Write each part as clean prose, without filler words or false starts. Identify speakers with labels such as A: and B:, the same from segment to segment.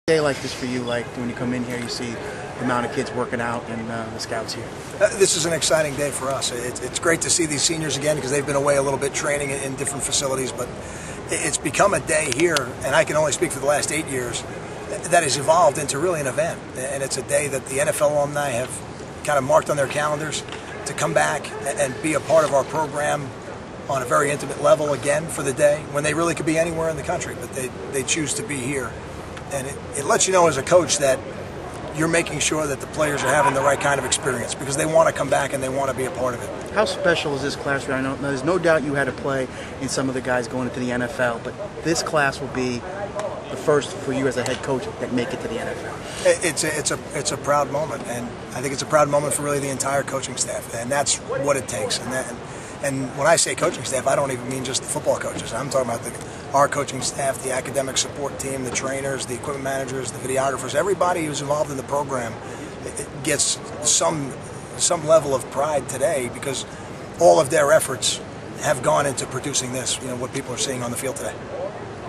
A: Day like this for you, like when you come in here, you see the amount of kids working out and the scouts here?
B: This is an exciting day for us. It's great to see these seniors again because they've been away a little bit training in different facilities, but it's become a day here, and I can only speak for the last 8 years, that has evolved into really an event. And it's a day that the NFL alumni have kind of marked on their calendars to come back and be a part of our program on a very intimate level again for the day when they really could be anywhere in the country, but they choose to be here. And it lets you know as a coach that you're making sure that the players are having the right kind of experience because they want to come back and they want to be a part of it.
A: How special is this class? I know there's no doubt you had to play in some of the guys going into the NFL, but this class will be the first for you as a head coach that make it to the NFL.
B: It's a proud moment, and I think it's a proud moment for really the entire coaching staff, and that's what it takes. And when I say coaching staff, I don't even mean just the football coaches. I'm talking about our coaching staff, the academic support team, the trainers, the equipment managers, the videographers. Everybody who's involved in the program gets some level of pride today because all of their efforts have gone into producing this, what people are seeing on the field today.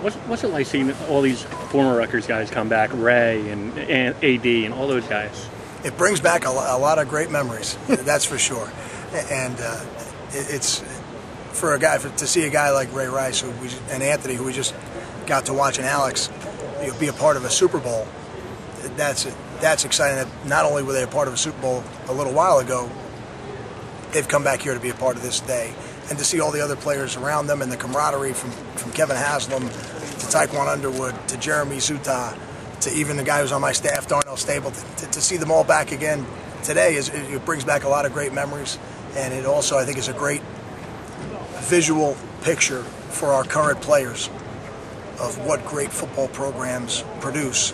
C: What's it like seeing all these former Rutgers guys come back, Ray and AD and all those guys?
B: It brings back a lot of great memories, that's for sure. And it's for to see a guy like Ray Rice and Anthony, who we just got to watch, and Alex, be a part of a Super Bowl. That's exciting. That not only were they a part of a Super Bowl a little while ago, they've come back here to be a part of this day, and to see all the other players around them and the camaraderie from Kevin Haslam to Taekwon Underwood to Jeremy Zuttah to even the guy who's on my staff, Darnell Stapleton, to see them all back again today it brings back a lot of great memories, and it also, I think, is a great visual picture for our current players of what great football programs produce,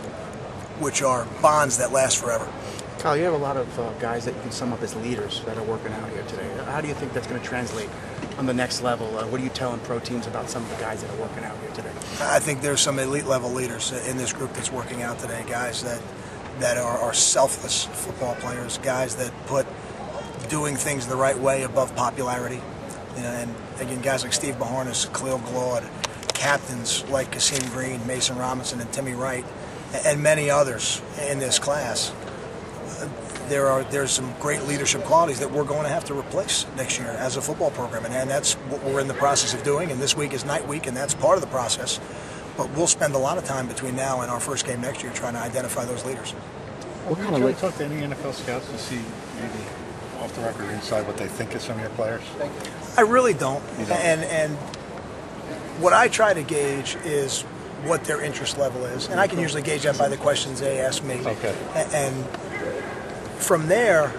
B: which are bonds that last forever.
A: Kyle, you have a lot of guys that you can sum up as leaders that are working out here today. How do you think that's going to translate on the next level? What are you telling pro teams about some of the guys that are working out here today?
B: I think there's some elite level leaders in this group that's working out today, guys that are selfless football players, guys that put doing things the right way above popularity. And again, guys like Steve Baharnas, Khalil Glaude, captains like Kasim Green, Mason Robinson, and Timmy Wright, and many others in this class. There's some great leadership qualities that we're going to have to replace next year as a football program, and that's what we're in the process of doing. And this week is night week, and that's part of the process. But we'll spend a lot of time between now and our first game next year trying to identify those leaders.
D: What kind of you talk to any NFL scouts to see maybe off the record inside what they think of some of your players?
B: I really don't. And what I try to gauge is what their interest level is, and I can usually gauge that by the questions they ask me.
D: Okay.
B: And from there,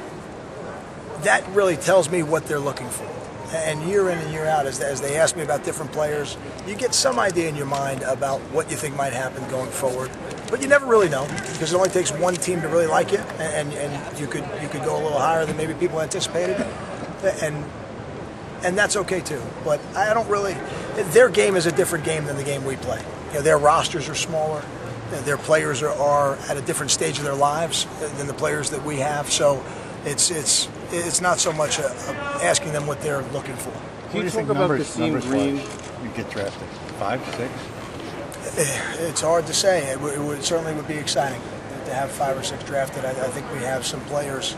B: that really tells me what they're looking for. And year in and year out, as they ask me about different players, you get some idea in your mind about what you think might happen going forward. But you never really know because it only takes one team to really like you, and you could go a little higher than maybe people anticipated, and that's okay too. But I don't really. Their game is a different game than the game we play. Their rosters are smaller. Their players are at a different stage of their lives than the players that we have. So it's not so much asking them what they're looking for.
D: Can you talk about Kasim Green? You get drafted 5, 6.
B: It's hard to say. It certainly would be exciting to have 5 or 6 drafted. I think we have some players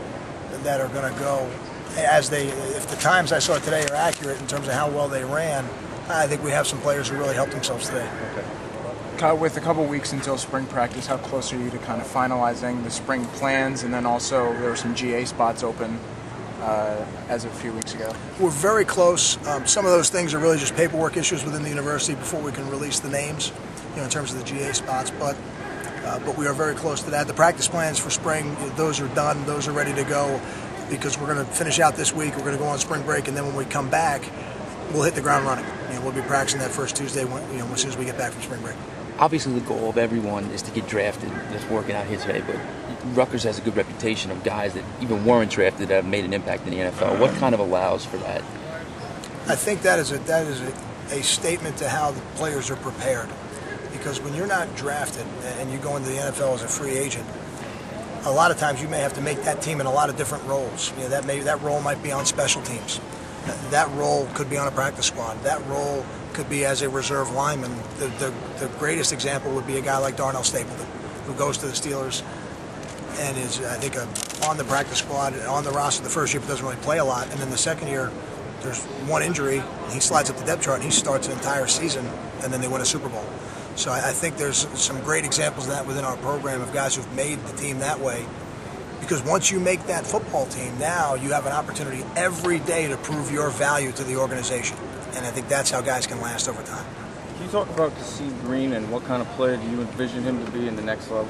B: that are going to go if the times I saw today are accurate in terms of how well they ran. I think we have some players who really helped themselves today.
D: Okay.
E: Kyle, with a couple weeks until spring practice, how close are you to kind of finalizing the spring plans? And then also there were some GA spots open as of a few weeks ago.
B: We're very close. Some of those things are really just paperwork issues within the university before we can release the names, in terms of the GA spots. But we are very close to that. The practice plans for spring, those are done. Those are ready to go because we're going to finish out this week. We're going to go on spring break, and then when we come back, we'll hit the ground running. We'll be practicing that first Tuesday as soon as we get back from spring break.
F: Obviously, the goal of everyone is to get drafted. That's working out here today. But Rutgers has a good reputation of guys that even weren't drafted that have made an impact in the NFL. What kind of allows for that?
B: I think that is a statement to how the players are prepared. Because when you're not drafted and you go into the NFL as a free agent, a lot of times you may have to make that team in a lot of different roles. That role might be on special teams. That role could be on a practice squad. That role could be as a reserve lineman. The greatest example would be a guy like Darnell Stapleton. who goes to the Steelers and is, I think, on the practice squad, on the roster the first year, but doesn't really play a lot. And then the second year, there's one injury, and he slides up the depth chart, and he starts an entire season, and then they win a Super Bowl. So I think there's some great examples of that within our program of guys who've made the team that way. Because once you make that football team, now you have an opportunity every day to prove your value to the organization. And I think that's how guys can last over time.
G: Can you talk about Kasim Green and what kind of player do you envision him to be in the next level?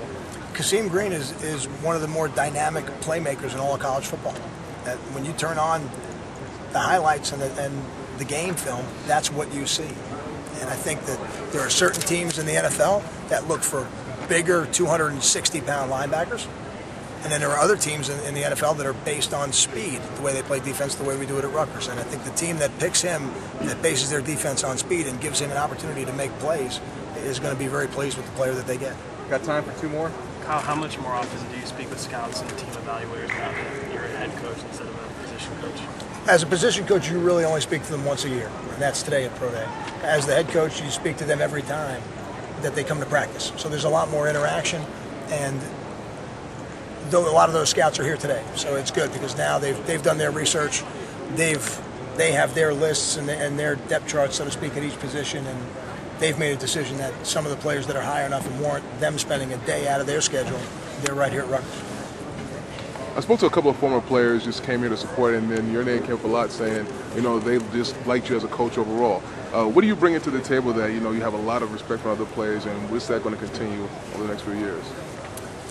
B: Kasim Green is one of the more dynamic playmakers in all of college football. When you turn on the highlights and the game film, that's what you see. And I think that there are certain teams in the NFL that look for bigger 260-pound linebackers. And then there are other teams in the NFL that are based on speed, the way they play defense, the way we do it at Rutgers. And I think the team that picks him, that bases their defense on speed and gives him an opportunity to make plays, is going to be very pleased with the player that they get.
G: Got time for two more?
H: Kyle, how much more often do you speak with scouts and team evaluators now that you're a head coach instead of a position coach?
B: As a position coach, you really only speak to them once a year, and that's today at Pro Day. As the head coach, you speak to them every time that they come to practice. So there's a lot more interaction, and though a lot of those scouts are here today, so it's good because now they've done their research, they have their lists and their depth charts, so to speak, at each position, and they've made a decision that some of the players that are high enough and warrant them spending a day out of their schedule, they're right here at Rutgers.
I: I spoke to a couple of former players, just came here to support, and then your name came up a lot saying, they just liked you as a coach overall. What do you bring to the table that, you have a lot of respect for other players, and what's that going to continue over the next few years?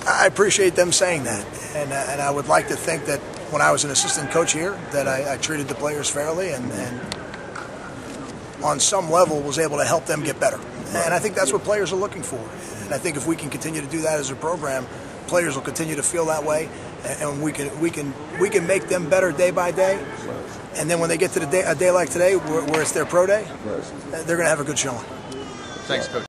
B: I appreciate them saying that, and I would like to think that when I was an assistant coach here, that I treated the players fairly and on some level was able to help them get better. And I think that's what players are looking for. And I think if we can continue to do that as a program, players will continue to feel that way, and we can make them better day by day. And then when they get to a day like today, where it's their pro day, they're going to have a good showing.
G: Thanks, Coach.